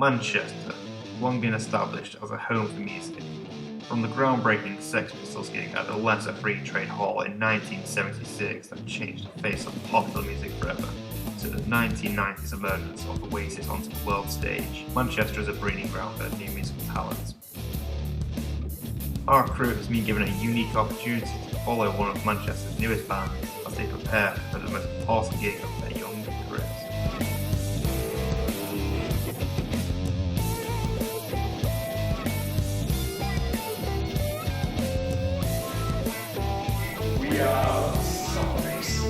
Manchester, long been established as a home for music. From the groundbreaking Sex Pistols gig at the Leicester Free Trade Hall in 1976 that changed the face of popular music forever, to the 1990s emergence of Oasis onto the world stage, Manchester is a breeding ground for new musical talent. Our crew has been given a unique opportunity to follow one of Manchester's newest bands as they prepare for the most important gig of their young careers. We are zombies.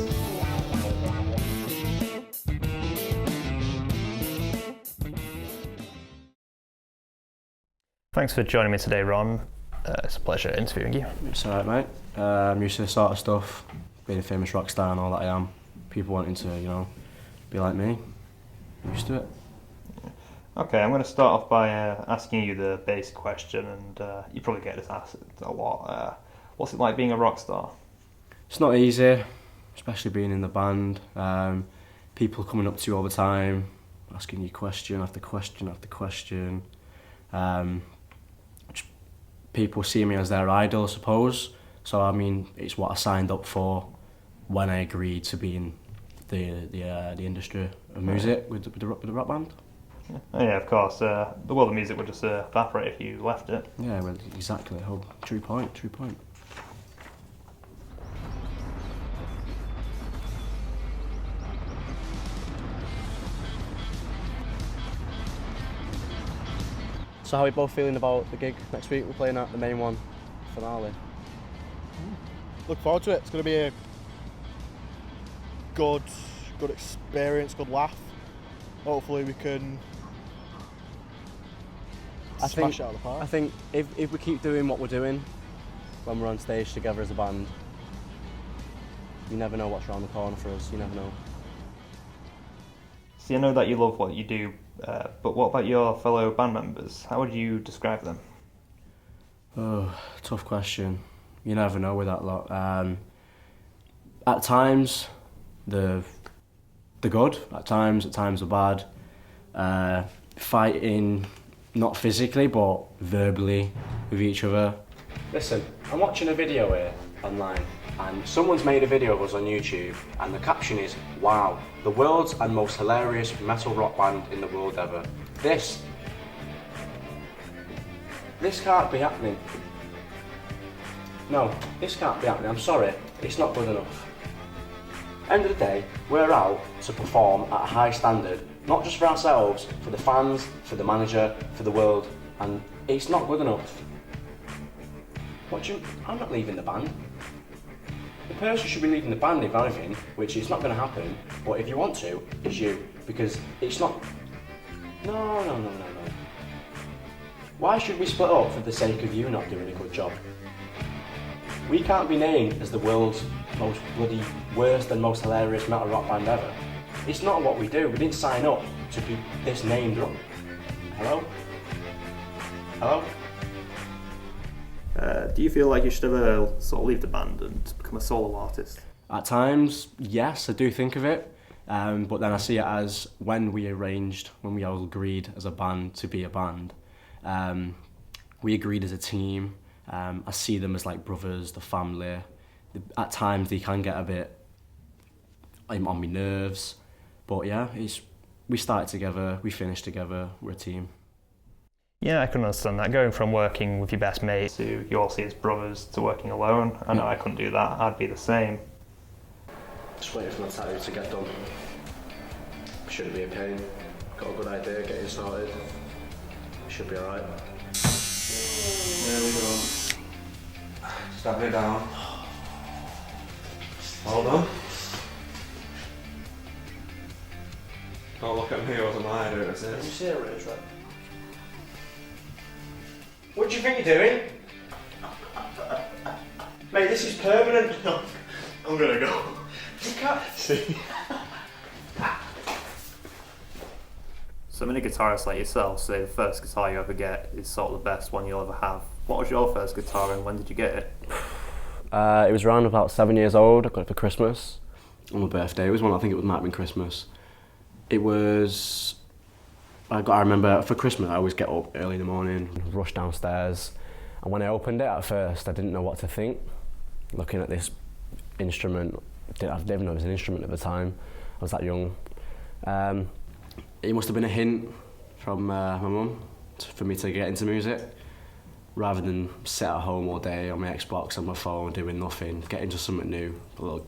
Thanks for joining me today, Ron. It's a pleasure interviewing you. It's alright, mate. I'm used to this sort of stuff, being a famous rock star and all that I am. People wanting to, be like me. I'm used to it. Okay, I'm going to start off by asking you the basic question, and you probably get this asked a lot. What's it like being a rock star? It's not easy, especially being in the band. People coming up to you all the time, asking you question after question after question. People see me as their idol, I suppose. So I mean, it's what I signed up for when I agreed to be in the industry of music with the rock band. Yeah, of course. The world of music would just evaporate if you left it. Yeah, well, exactly. Oh, true point. True point. So how are we both feeling about the gig next week? We're playing at the main one finale. Look forward to it. It's going to be a good experience, good laugh. Hopefully we can smash it out of the park. I think if we keep doing what we're doing when we're on stage together as a band, you never know what's around the corner for us. You never know. See, I know that you love what you do, but what about your fellow band members? How would you describe them? Oh, tough question. You never know with that lot. At times, they're good. At times they're bad. Fighting, not physically, but verbally with each other. Listen, I'm watching a video here online, and someone's made a video of us on YouTube, and the caption is, "Wow, the world's and most hilarious metal rock band in the world ever." This can't be happening. No, this can't be happening. I'm sorry, it's not good enough. End of the day, we're out to perform at a high standard, not just for ourselves, for the fans, for the manager, for the world, and it's not good enough. I'm not leaving the band. The person should be leaving the band if anything, which is not going to happen, but if you want to, it's you, because it's not... No. Why should we split up for the sake of you not doing a good job? We can't be named as the world's most bloody worst and most hilarious metal rock band ever. It's not what we do. We didn't sign up to be this named up. Hello? Do you feel like you should ever sort of leave the band and become a solo artist? At times, yes, I do think of it. But then I see it as when we all agreed as a band to be a band, we agreed as a team. I see them as like brothers, the family. At times they can get a bit on my nerves, but yeah, we started together, we finished together, we're a team. Yeah, I can understand that. Going from working with your best mates who you all see as brothers to working alone, I know I couldn't do that. I'd be the same. Just waiting for my tattoo to get done. Shouldn't be a pain. Got a good idea, getting started. Should be alright. There we go. Step it down. Hold on. Don't look at me or the I do it. Did you see it, Rich? Right? What do you think you're doing? Mate, this is permanent. I'm gonna go. You can't see. So many guitarists like yourself say the first guitar you ever get is sort of the best one you'll ever have. What was your first guitar and when did you get it? It was around about 7 years old. I got it for Christmas on my birthday. It was one, I think it might have been Christmas. It was I remember for Christmas I always get up early in the morning, rush downstairs, and when I opened it at first I didn't know what to think. Looking at this instrument, I didn't even know it was an instrument at the time. I was that young. It must have been a hint from my mum for me to get into music, rather than sit at home all day on my Xbox on my phone doing nothing. Get into something new,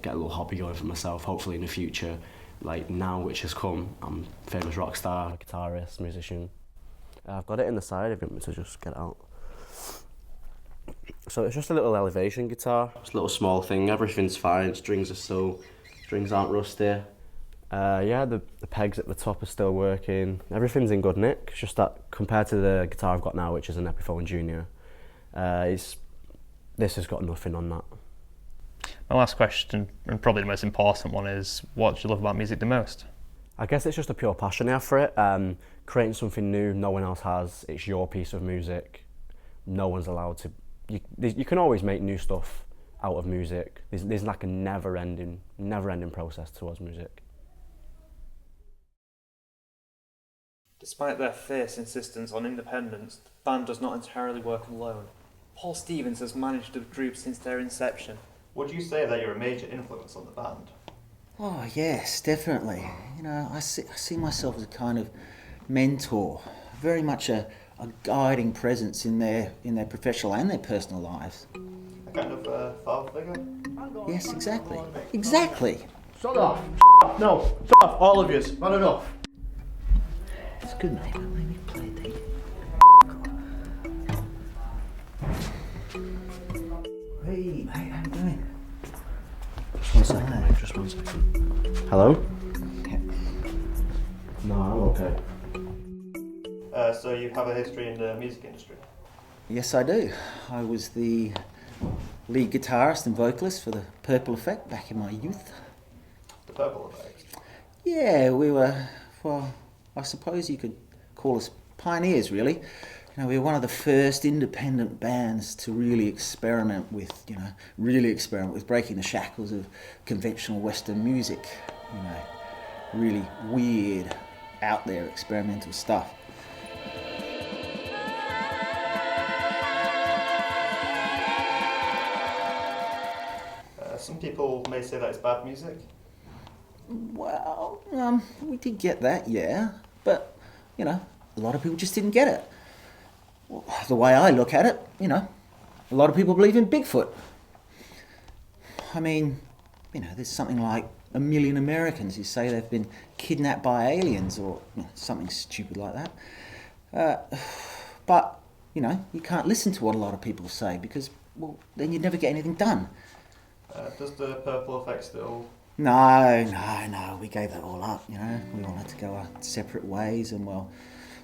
get a little hobby going for myself. Hopefully in the future, like now which has come, I'm a famous rock star, guitarist, musician. I've got it in the side if you want me to just get it out. So it's just a little elevation guitar. It's a little small thing, everything's fine, strings aren't rusty. Yeah, the pegs at the top are still working. Everything's in good nick. It's just that compared to the guitar I've got now, which is an Epiphone Junior, this has got nothing on that. My last question, and probably the most important one, is what do you love about music the most? I guess it's just a pure passion I have for it. Creating something new no one else has. It's your piece of music. No one's allowed to. You can always make new stuff out of music. There's like a never-ending process towards music. Despite their fierce insistence on independence, the band does not entirely work alone. Paul Stevens has managed the group since their inception. Would you say that you're a major influence on the band? Oh yes, definitely. You know, I see myself as a kind of mentor, very much a guiding presence in their professional and their personal lives. A kind of father figure? Yes, exactly. Exactly. Shut off. No, shut off, all of yous. Not enough. It's good, mate. Let me play that. Hey, mate, how you doing? Just 1 second, mate, just 1 second. Hello? No, I'm okay. So you have a history in the music industry? Yes, I do. I was the lead guitarist and vocalist for the Purple Effect back in my youth. The Purple Effect? Yeah, we were, well, I suppose you could call us pioneers, really. You know, we were one of the first independent bands to really experiment with breaking the shackles of conventional Western music. You know, really weird, out there experimental stuff. Some people may say that it's bad music. Well, we did get that, yeah, but, you know, a lot of people just didn't get it. Well, the way I look at it, you know, a lot of people believe in Bigfoot. I mean, you know, there's something like 1 million Americans who say they've been kidnapped by aliens or something stupid like that. But, you know, you can't listen to what a lot of people say because, well, then you'd never get anything done. Does the Purple Effect still... No, we gave that all up, you know. We all had to go our separate ways and, well,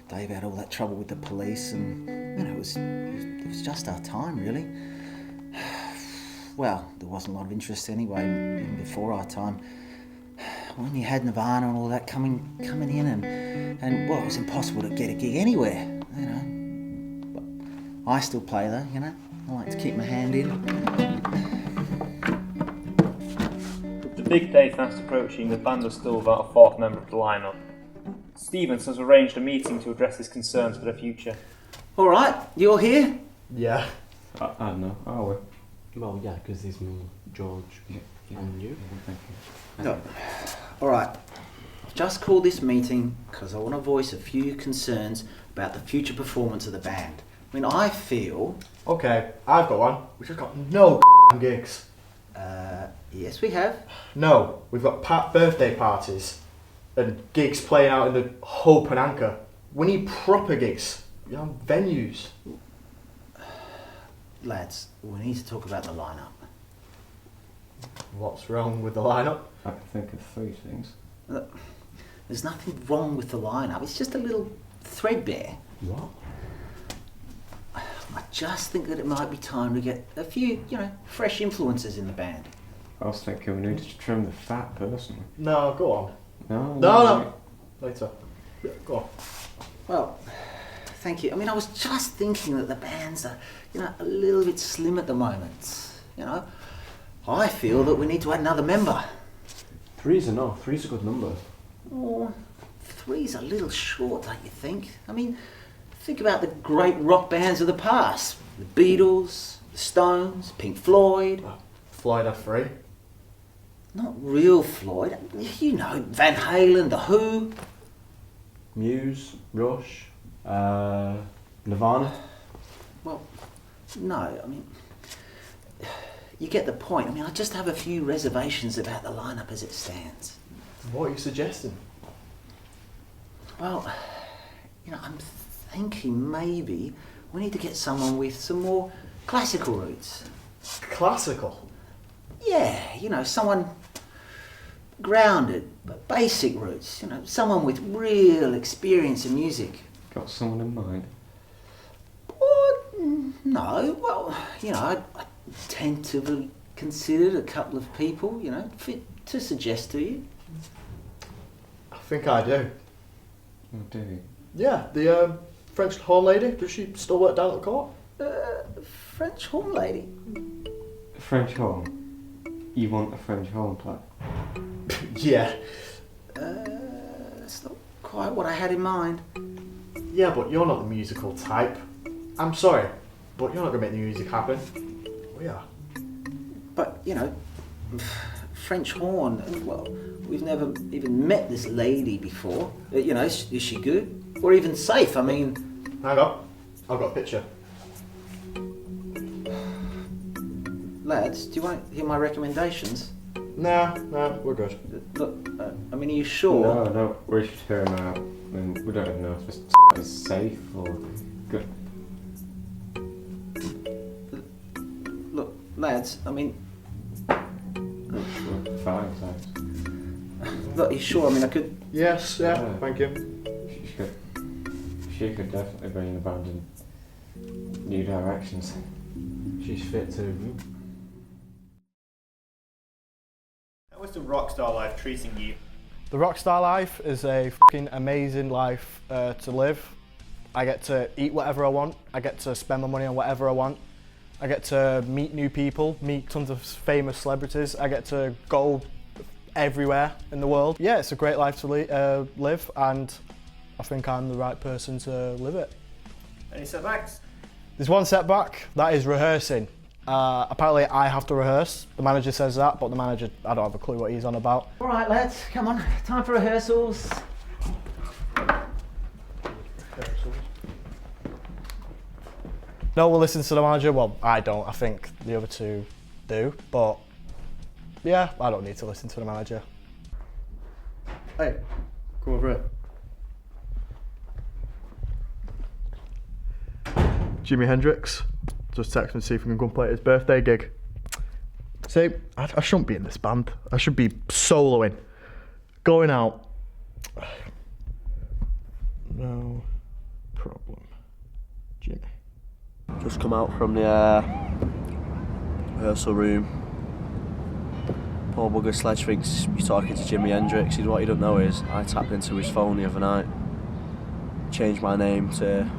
Dave had all that trouble with the police and, you know, it was just our time, really. Well, there wasn't a lot of interest anyway, even before our time. When you had Nirvana and all that coming in and well, it was impossible to get a gig anywhere, you know. But I still play though, you know. I like to keep my hand in. With the big day fast approaching, the band was still without a fourth member of the lineup. Stevens has arranged a meeting to address his concerns for the future. All right, you're here? Yeah. I don't know, are we? Well, yeah, because there's me, George, and you. Thank you. No. All right. I've just called this meeting because I want to voice a few concerns about the future performance of the band. I mean, I feel... Okay, I've got one. We've just got no gigs. Yes, we have. No, we've got birthday parties and gigs playing out in the Hope and Anchor. We need proper gigs, you know, venues. Lads, we need to talk about the lineup. What's wrong with the lineup? I can think of 3 things. Look, there's nothing wrong with the lineup. It's just a little threadbare. What? I just think that it might be time to get a few, you know, fresh influences in the band. I was thinking we needed to trim the fat, personally. No, go on. No. Later. Yeah, go on. Well, thank you. I mean, I was just thinking that the bands are, you know, a little bit slim at the moment. You know, I feel that we need to add another member. 3's enough. 3's a good number. Or three's a little short, don't you think? I mean, think about the great rock bands of the past. The Beatles, the Stones, Pink Floyd. Floyd had 3. Not real Floyd. You know, Van Halen, The Who. Muse, Rush, Nirvana. Well, no, I mean, you get the point. I mean, I just have a few reservations about the lineup as it stands. What are you suggesting? Well, you know, I'm thinking maybe we need to get someone with some more classical roots. Classical? Yeah, you know, someone grounded, but basic roots. You know, someone with real experience in music. Got someone in mind? No, well, you know, I tentatively considered a couple of people, you know, fit to suggest to you. I think I do. Oh, do you? Yeah, the French horn lady. Does she still work down at the court? French horn lady. French horn? You want a French horn player? Yeah. That's not quite what I had in mind. Yeah, but you're not the musical type. I'm sorry, but you're not going to make the music happen. We are. But, you know, French horn, well, we've never even met this lady before. You know, is she good? Or even safe? I mean... Hang on. I've got a picture. Lads, do you want to hear my recommendations? Nah, we're good. Look, I mean, are you sure? No, we should hear him out. I mean, we don't even know if this is safe or good. Look, lads, I mean... Fine, thanks. Look, are you sure? I mean, I could... Yes, yeah, Yeah. thank you. She could definitely bring the band in new directions. She's fit too. How is the rockstar life treating you? The rockstar life is a fucking amazing life to live. I get to eat whatever I want. I get to spend my money on whatever I want. I get to meet new people, meet tons of famous celebrities. I get to go everywhere in the world. Yeah, it's a great life to live, and I think I'm the right person to live it. Any setbacks? There's one setback, that is rehearsing. Apparently I have to rehearse. The manager says that, but the manager, I don't have a clue what he's on about. All right, lads, come on. Time for rehearsals. No one listens to the manager. Well, I don't. I think the other two do. But yeah, I don't need to listen to the manager. Hey, come over here. Jimi Hendrix. Just text me to see if we can go and play at his birthday gig. See, I shouldn't be in this band. I should be soloing. Going out. No problem. Jimmy. Just come out from the rehearsal room. Paul Bugger Sledge thinks you're talking to Jimi Hendrix. What he don't know is I tapped into his phone the other night, changed my name to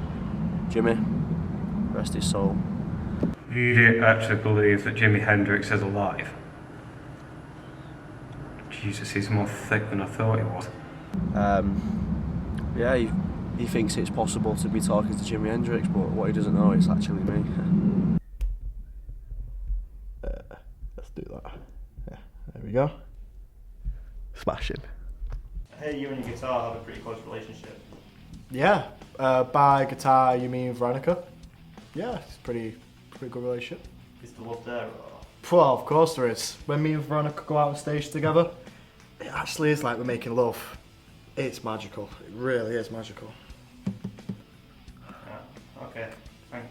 Jimmy, rest his soul. You didn't actually believe that Jimi Hendrix is alive? Jesus, he's more thick than I thought he was. Yeah, he thinks it's possible to be talking to Jimi Hendrix, but what he doesn't know is actually me. Let's do that. Yeah, there we go. Smashing. Hey, you and your guitar have a pretty close relationship. Yeah, by guitar you mean Veronica? Yeah, it's pretty good relationship. Is the love there or? Well, of course there is. When me and Veronica go out on stage together, it actually is like we're making love. It's magical. It really is magical. Okay, thanks.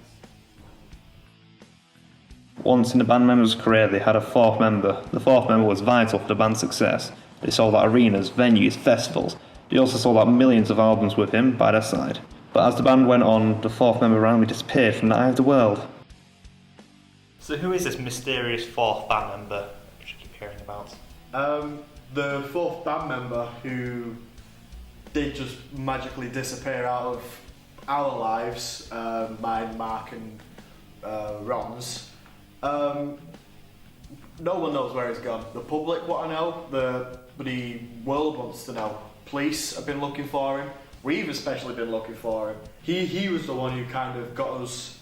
Once in the band member's career, they had a fourth member. The fourth member was vital for the band's success. They sold out arenas, venues, festivals. They also sold out millions of albums with him by their side. But as the band went on, the fourth member randomly disappeared from the eye of the world. So who is this mysterious fourth band member which I keep hearing about? The fourth band member who did just magically disappear out of our lives, mine, Mark and Ron's. No one knows where he's gone. The public want to know, the world wants to know. police have been looking for him. We've especially been looking for him. He was the one who kind of got us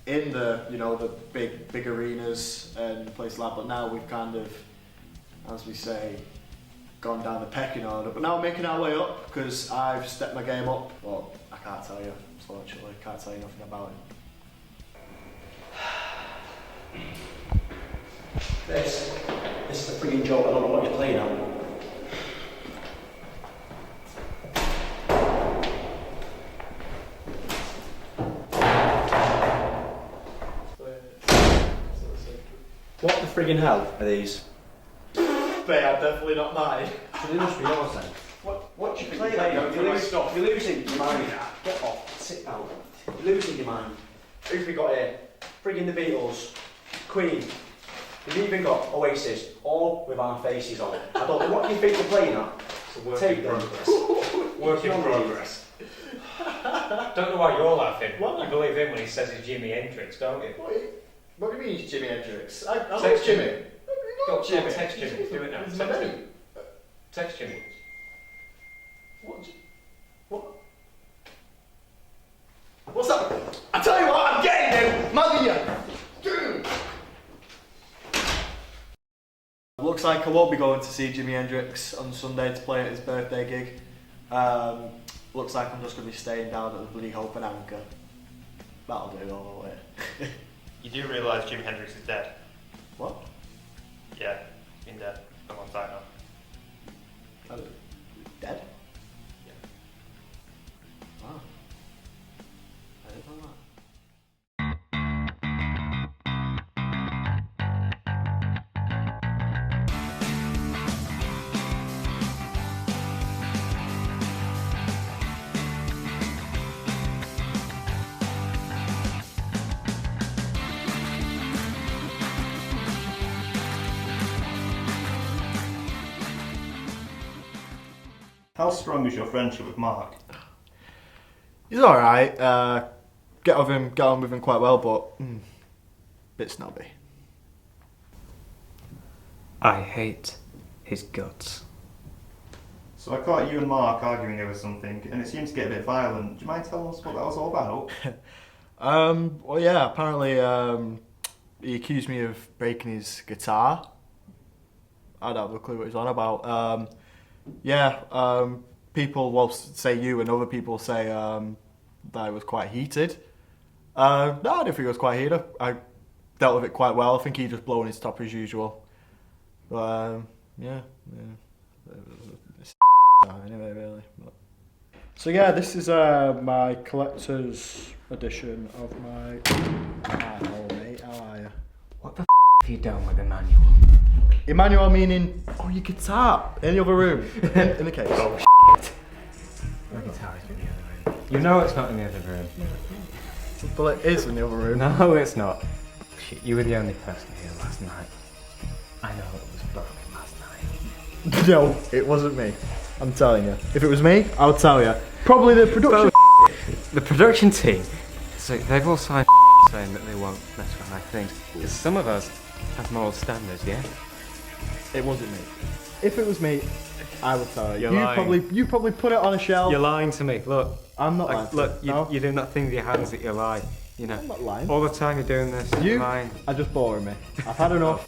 in the, you know, the big arenas and places like that. But now we've kind of, as we say, gone down the pecking order. But now we're making our way up because I've stepped my game up. Well, I can't tell you, unfortunately. I can't tell you nothing about him. This is a frigging joke. I don't know what you're playing at. What the friggin' hell are these? They are definitely not mine. So they must be yours then. What you playing at? You're losing your mind. Get off. Sit down. You're losing your mind. Who've we got here? Friggin' the Beatles, Queen. We've even got Oasis, all with our faces on. I don't know what you think you're playing at. It's a work Take in them. progress. Work in progress. Don't know why you're laughing. Why? You believe him when he says he's Jimi Hendrix, don't you? What do you mean he's Jimi Hendrix? I love Text Jimmy. Go, Jimmy. text Jimmy. Do it now. He's Text my Jimmy. name. Text Jimmy. What's up? I tell you what, I'm getting him! Mugging you! Looks like I won't be going to see Jimi Hendrix on Sunday to play at his birthday gig. Looks like I'm just going to be staying down at the bloody Hope and Anchor. That'll do, all right. You do realise Jimi Hendrix is dead? What? Yeah, he's been dead for a long time now. Dead? Yeah. Wow. I didn't know that. How strong is your friendship with Mark? He's alright. Get on with him quite well, but bit snobby. I hate his guts. So I caught you and Mark arguing over something, and it seemed to get a bit violent. Do you mind telling us what that was all about? Well, yeah, apparently he accused me of breaking his guitar. I don't have a clue what he's on about. People will say you and other people say that it was quite heated. No, I didn't think it was quite heated. I dealt with it quite well. I think he just blown his top as usual. But yeah. It's anyway, really. But. So yeah, this is my collector's edition of my. Hello, mate. How are you? What the have you done with Emmanuel? Emmanuel meaning, your guitar in the other room, in the case. Oh shit! My guitar is in the other room. You know it's not in the other room. But it is in the other room. No, it's not. Shit, you were the only person here last night. I know it was broken last night. No, it wasn't me. I'm telling you. If it was me, I would tell you. Probably the production. The production team, so they've all signed saying that they won't mess with my things. Because some of us have moral standards, yeah? It wasn't me. If it was me, I would tell you. You're lying. You probably put it on a shelf. You're lying to me. Look, I'm not lying. look, No. you're doing that thing with your hands that you lie. You know, I'm not lying. all the time you're doing this. You You're lying. are just boring me. I've had enough.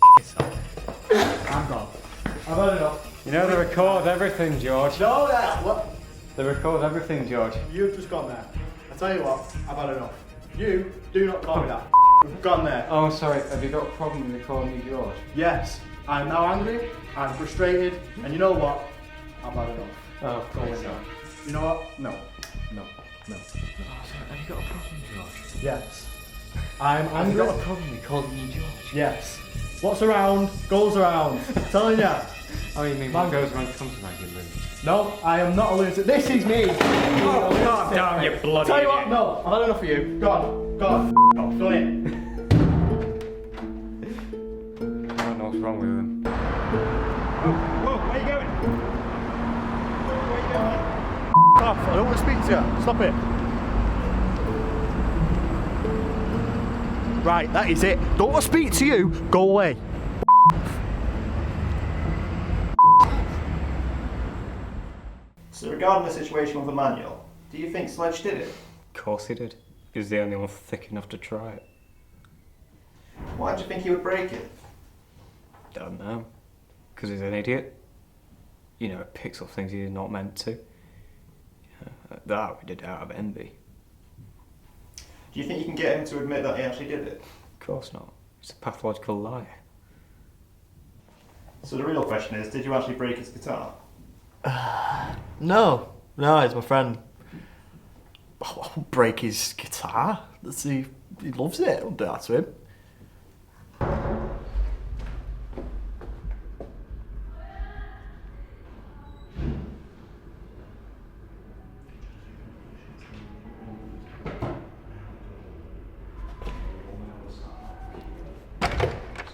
I'm gone. I've had enough. You know they record everything, George. No, that. What? They record everything, George. You've just gone there. I tell you what, I've had enough. You do not call me that. We've gone there. Oh, sorry. Have you got a problem with calling me George? Yes, I'm now angry, I'm frustrated, and you know what? I've had enough. Oh, of course not. You know what? No. Oh, sorry. Have you got a problem, George? Yes. I'm Have you angry. got a problem with calling me George? Yes. What's around goes around. Telling you. Oh, you mean what goes around comes around, you lunatic? No, I am not a lunatic. This is me. Oh, calm down, you bloody Tell you what, idiot. no, I've had enough of you. Go on. Go on. Go in. I don't know what's wrong with them. Whoa, where are you going? Where are you going? Off, I don't want to speak to you. Stop it. Right, that is it. Don't want to speak to you. Go away. So Regarding the situation with Emmanuel, do you think Sledge did it? Of course he did. He was the only one thick enough to try it. Why do you think he would break it? Don't know. Because he's an idiot. You know, it picks up things he's not meant to. That we did out of envy. Do you think you can get him to admit that he actually did it? Of course not. He's a pathological liar. So the real question is, did you actually break his guitar? No, he's my friend. I won't break his guitar. He loves it. I won't do that to him.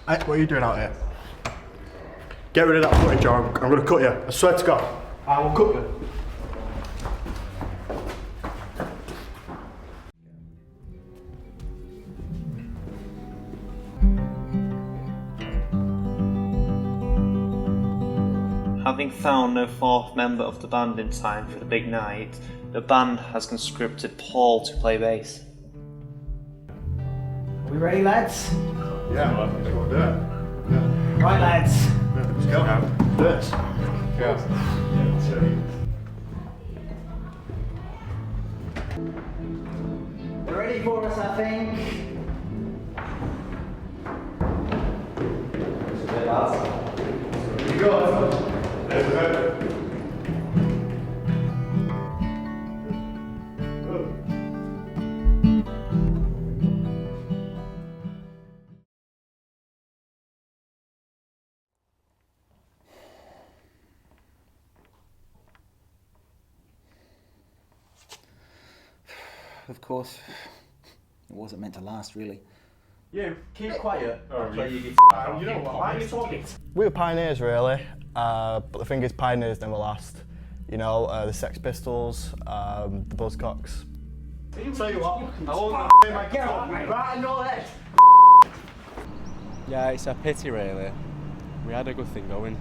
Hey, what are you doing out here? Get rid of that footage or I'm going to cut you. I swear to God, I will cut you. Having found no fourth member of the band in time for the big night, the band has conscripted Paul to play bass. Are we ready, lads? Yeah, let's go and do it. Yeah. Right, lads. Let's go. Do this. They're ready for us, I think. Here you go. There's it. Of course, it wasn't meant to last, really. You, keep quiet. You know what? Why are you talking? We were pioneers, really. But the thing is, pioneers never last. You know, the Sex Pistols, the Buzzcocks. Tell you what, I won't pay my guitar. Right, I know that. Yeah, it's a pity really. We had a good thing going.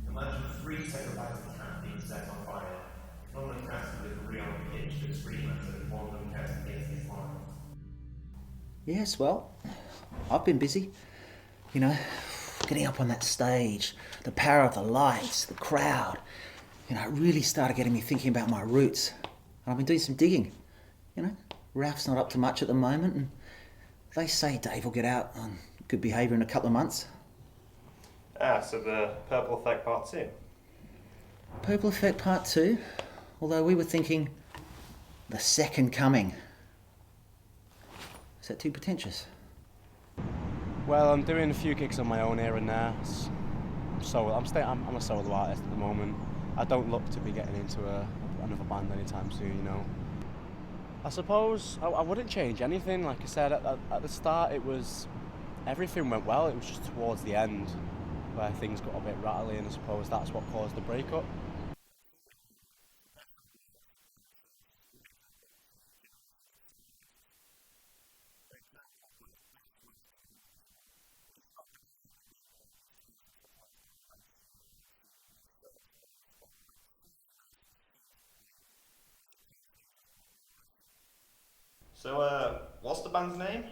Imagine 3 terabytes of camp being set on fire. If no one crashed with a real pitch to scream and one of them kept against his mind. Yes, well, I've been busy. You know, getting up on that stage, the power of the lights, the crowd. You know, it really started getting me thinking about my roots. And I've been doing some digging. You know, Ralph's not up to much at the moment, and they say Dave will get out on good behaviour in a couple of months. Ah, so the Purple Effect Part 2. Purple Effect Part 2, although we were thinking the second coming. Is that too pretentious? Well, I'm doing a few gigs on my own here and there. I'm a solo artist at the moment. I don't look to be getting into another band anytime soon, you know. I suppose I wouldn't change anything. Like I said, at the start everything went well. It was just towards the end where things got a bit rattly, and I suppose that's what caused the breakup. So, what's the band's name?